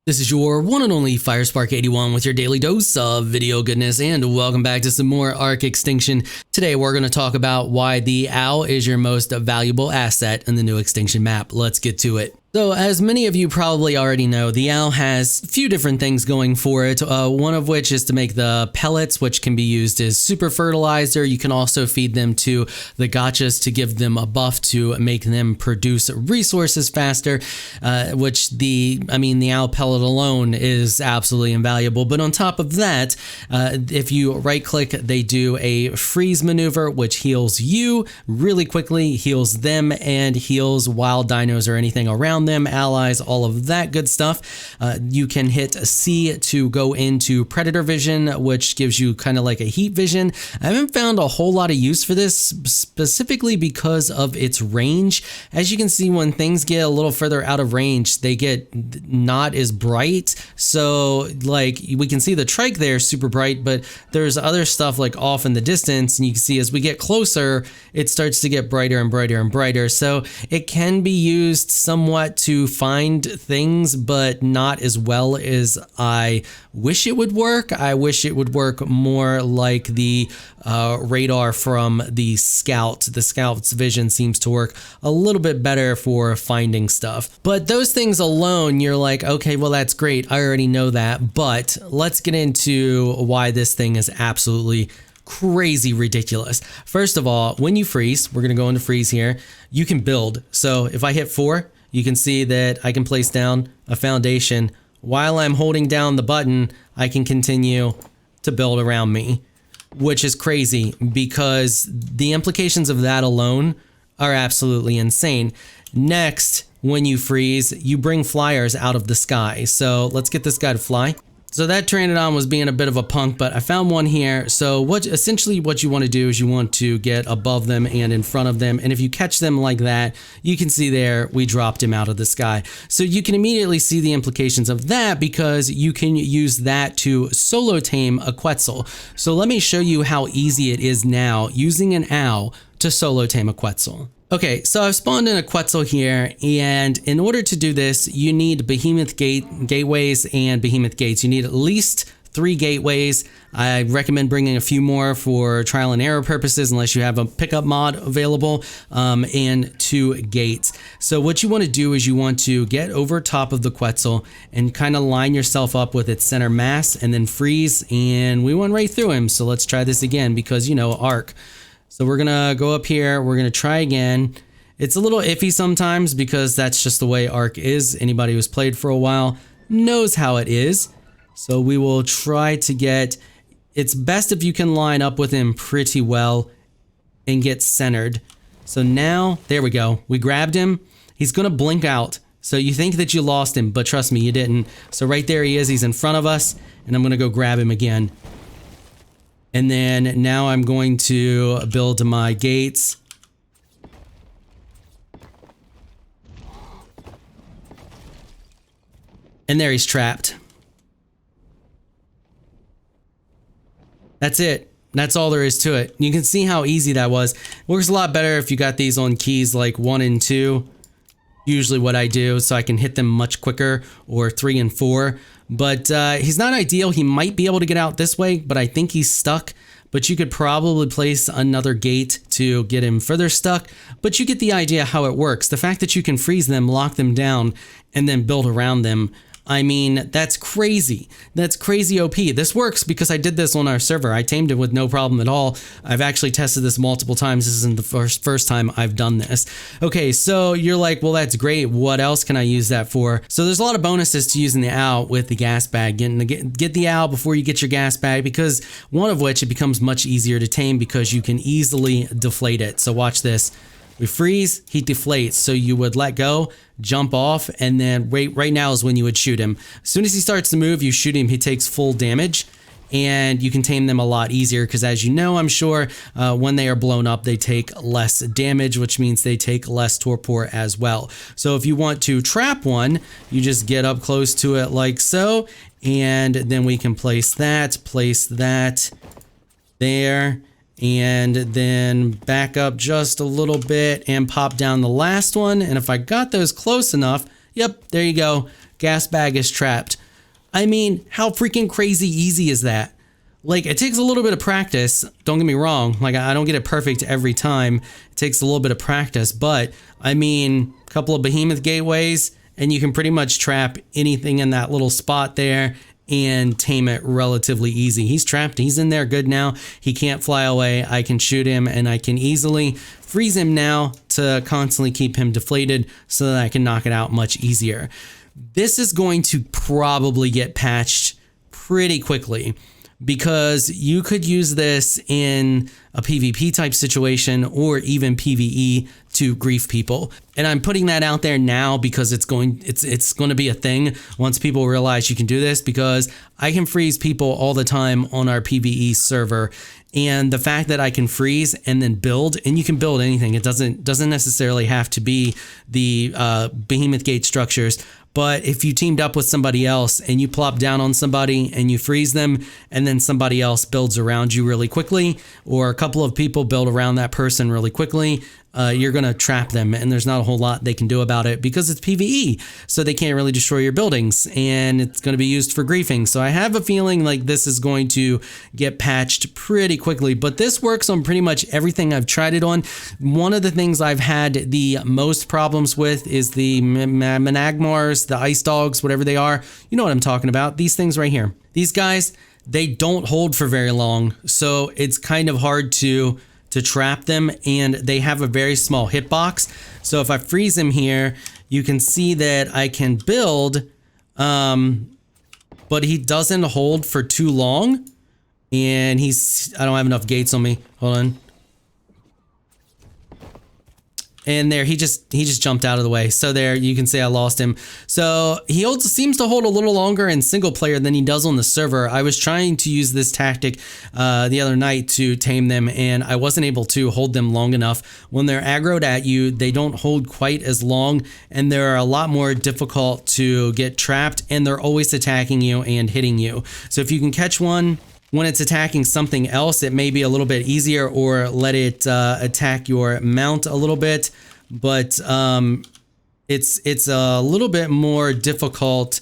This is your one and only 𝐕𝑅𝑒𝑆park81 with your daily dose of video goodness, and welcome back to some more ARK Extinction. Today we're going to talk about why the owl is your most valuable asset in the new Extinction map. Let's get to it. So as many of you probably already know, the owl has a few different things going for it, one of which is to make the pellets, which can be used as super fertilizer. You can also feed them to the gotchas to give them a buff to make them produce resources faster, which the owl pellet alone is absolutely invaluable. But on top of that, if you right click, they do a freeze maneuver, which heals you really quickly, heals them, and heals wild dinos or anything around them, allies, all of that good stuff. You can hit C to go into predator vision, which gives you kind of like a heat vision. I haven't found a whole lot of use for this, specifically because of its range. As you can see, when things get a little further out of range, they get not as bright. So like we can see the trike there super bright, but there's other stuff like off in the distance, and you can see as we get closer, it starts to get brighter and brighter and brighter. So it can be used somewhat to find things, but not as well as I wish it would work. I wish it would work more like the radar from the Scout. The Scout's vision seems to work a little bit better for finding stuff. But those things alone, you're like, okay, well, that's great. I already know that. But let's get into why this thing is absolutely crazy ridiculous. First of all, when you freeze, we're going to go into freeze here, you can build. So if I hit 4, you can see that I can place down a foundation. While I'm holding down the button, I can continue to build around me, which is crazy because the implications of that alone are absolutely insane. Next, when you freeze, you bring flyers out of the sky. So let's get this guy to fly. So that Pteranodon was being a bit of a punk, but I found one here. So essentially what you want to do is you want to get above them and in front of them. And if you catch them like that, you can see there, we dropped him out of the sky. So you can immediately see the implications of that because you can use that to solo tame a quetzal. So let me show you how easy it is now using an owl to solo tame a quetzal. Okay, so I've spawned in a quetzal here, and in order to do this, you need behemoth gateways and behemoth gates. You need at least 3 gateways. I recommend bringing a few more for trial and error purposes, unless you have a pickup mod available, and 2 gates. So what you want to do is you want to get over top of the quetzal and kind of line yourself up with its center mass and then freeze, and we went right through him. So let's try this again because, you know, ARK. So we're gonna go up here, we're gonna try again. It's a little iffy sometimes because that's just the way ARK is. Anybody who's played for a while knows how it is. So we will try to get, it's best if you can line up with him pretty well and get centered. So now, there we go. We grabbed him. He's gonna blink out. So you think that you lost him, but trust me, you didn't. So right there he is, he's in front of us, and I'm gonna go grab him again. And then now I'm going to build my gates. And there he's trapped. That's it. That's all there is to it. You can see how easy that was. Works a lot better if you got these on keys like 1 and 2. Usually what I do, so I can hit them much quicker, or 3 and 4. But he's not ideal. He might be able to get out this way, but I think he's stuck. But you could probably place another gate to get him further stuck. But you get the idea how it works. The fact that you can freeze them, lock them down, and then build around them, I mean, that's crazy. That's crazy OP. This works because I did this on our server. I tamed it with no problem at all. I've actually tested this multiple times. This isn't the first time I've done this. Okay, so you're like, well, that's great. What else can I use that for? So there's a lot of bonuses to using the owl with the gas bag. Get the owl before you get your gas bag, because one of which it becomes much easier to tame because you can easily deflate it. So watch this. We freeze, he deflates. So you would let go, jump off, and then right now is when you would shoot him. As soon as he starts to move, you shoot him, he takes full damage, and you can tame them a lot easier because, as you know, I'm sure, when they are blown up, they take less damage, which means they take less torpor as well. So if you want to trap one, you just get up close to it like so, and then we can place that there, and then back up just a little bit and pop down the last one. And if I got those close enough, Yep, there you go. Gas bag is trapped. I mean, how freaking crazy easy is that? Like, it takes a little bit of practice. Don't get me wrong. Like, I don't get it perfect every time. It takes a little bit of practice, but I mean, a couple of behemoth gateways and you can pretty much trap anything in that little spot there and tame it relatively easy. He's trapped. He's in there good now. He can't fly away. I can shoot him and I can easily freeze him now to constantly keep him deflated so that I can knock it out much easier. This is going to probably get patched pretty quickly, because you could use this in a PvP type situation or even PvE to grief people. And I'm putting that out there now because it's going to be a thing once people realize you can do this, because I can freeze people all the time on our PvE server. And the fact that I can freeze and then build, and you can build anything. It doesn't necessarily have to be the behemoth gate structures. But if you teamed up with somebody else and you plop down on somebody and you freeze them, and then somebody else builds around you really quickly, or a couple of people build around that person really quickly, you're going to trap them, and there's not a whole lot they can do about it because it's PvE. So they can't really destroy your buildings, and it's going to be used for griefing. So I have a feeling like this is going to get patched pretty quickly, but this works on pretty much everything I've tried it on. One of the things I've had the most problems with is the Managmars, the ice dogs, whatever they are. You know what I'm talking about. These things right here. These guys, they don't hold for very long, so it's kind of hard to trap them, and they have a very small hitbox. So if I freeze him here, you can see that I can build, but he doesn't hold for too long, and I don't have enough gates on me. Hold on. And there, he just jumped out of the way. So there, you can say I lost him. So he also seems to hold a little longer in single player than he does on the server. I was trying to use this tactic the other night to tame them, and I wasn't able to hold them long enough. When they're aggroed at you, they don't hold quite as long, and they're a lot more difficult to get trapped, and they're always attacking you and hitting you. So if you can catch one when it's attacking something else, it may be a little bit easier, or let it attack your mount a little bit. But it's a little bit more difficult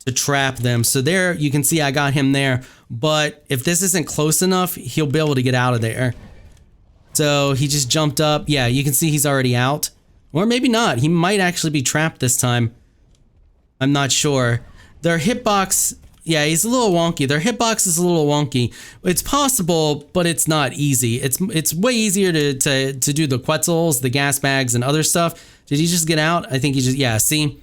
to trap them. So there, you can see I got him there. But if this isn't close enough, he'll be able to get out of there. So he just jumped up. Yeah, you can see he's already out. Or maybe not. He might actually be trapped this time. I'm not sure. Their hitbox... Yeah, he's a little wonky. Their hitbox is a little wonky. It's possible, but it's not easy. It's way easier to do the quetzals, the gas bags, and other stuff. Did he just get out? I think he just, yeah, see?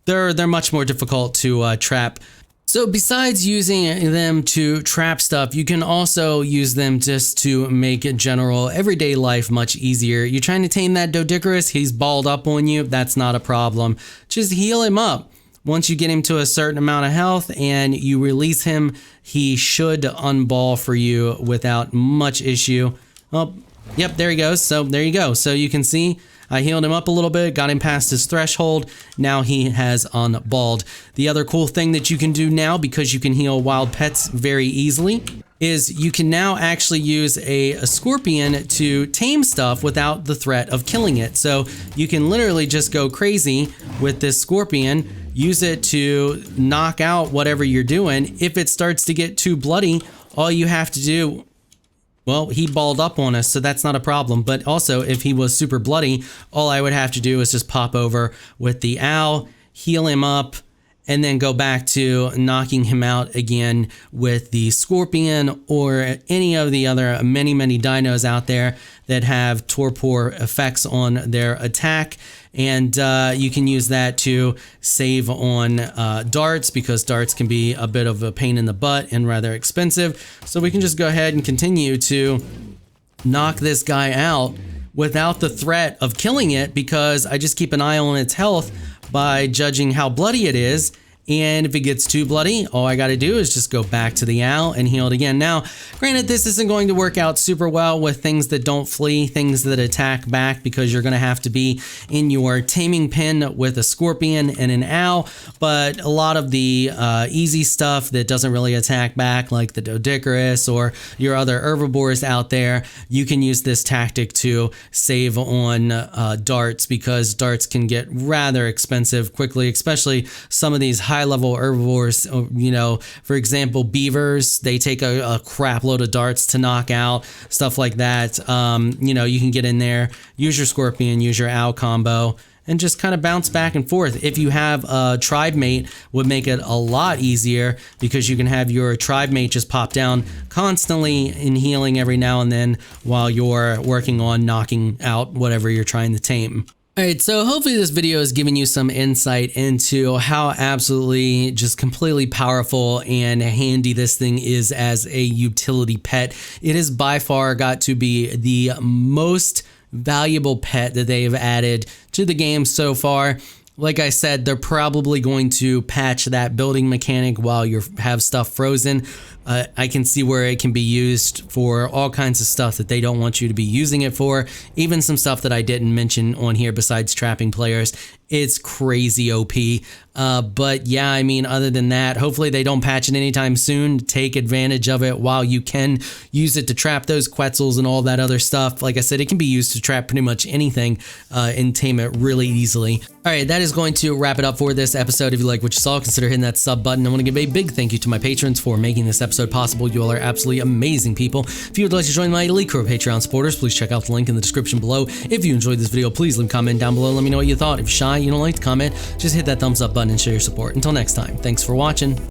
They're much more difficult to trap. So besides using them to trap stuff, you can also use them just to make general everyday life much easier. You're trying to tame that 𝐊𝙪𝙩𝙧𝙤, he's balled up on you, that's not a problem. Just heal him up. Once you get him to a certain amount of health and you release him, he should unball for you without much issue. Oh, yep, there he goes. So there you go. So you can see I healed him up a little bit, got him past his threshold. Now he has unballed. The other cool thing that you can do now, because you can heal wild pets very easily, is you can now actually use a scorpion to tame stuff without the threat of killing it. So you can literally just go crazy with this scorpion, use it to knock out whatever you're doing. If it starts to get too bloody, all you have to do, well, he balled up on us, so that's not a problem. But also, if he was super bloody, all I would have to do is just pop over with the owl, heal him up, and then go back to knocking him out again with the scorpion or any of the other many dinos out there that have torpor effects on their attack. And you can use that to save on darts, because darts can be a bit of a pain in the butt and rather expensive. So we can just go ahead and continue to knock this guy out without the threat of killing it, because I just keep an eye on its health by judging how bloody it is, And if it gets too bloody, all I got to do is just go back to the owl and heal it again. Now, granted, this isn't going to work out super well with things that don't flee, things that attack back, because you're going to have to be in your taming pen with a scorpion and an owl. But a lot of the easy stuff that doesn't really attack back, like the 𝙊𝙪𝙩𝙧𝙤 or your other herbivores out there, you can use this tactic to save on darts, because darts can get rather expensive quickly, especially some of these high-level herbivores. You know, for example, beavers, they take a crap load of darts to knock out, stuff like that. You know, you can get in there, use your scorpion, use your owl combo, and just kind of bounce back and forth. If you have a tribe mate, would make it a lot easier, because you can have your tribe mate just pop down constantly in healing every now and then while you're working on knocking out whatever you're trying to tame. Alright, so hopefully this video has given you some insight into how absolutely just completely powerful and handy this thing is as a utility pet. It has by far got to be the most valuable pet that they have added to the game so far. Like I said, they're probably going to patch that building mechanic while you have stuff frozen. I can see where it can be used for all kinds of stuff that they don't want you to be using it for. Even some stuff that I didn't mention on here besides trapping players. It's crazy OP. But yeah, I mean, other than that, hopefully they don't patch it anytime soon. Take advantage of it while you can. Use it to trap those quetzals and all that other stuff. Like I said, it can be used to trap pretty much anything and tame it really easily. All right, that is going to wrap it up for this episode. If you like what you saw, consider hitting that sub button. I want to give a big thank you to my patrons for making this episode possible. You all are absolutely amazing people. If you would like to join my elite crew of Patreon supporters, please check out the link in the description below. If you enjoyed this video, please leave a comment down below. Let me know what you thought. If you're shy, you don't like to comment, just hit that thumbs up button and show your support. Until next time, thanks for watching.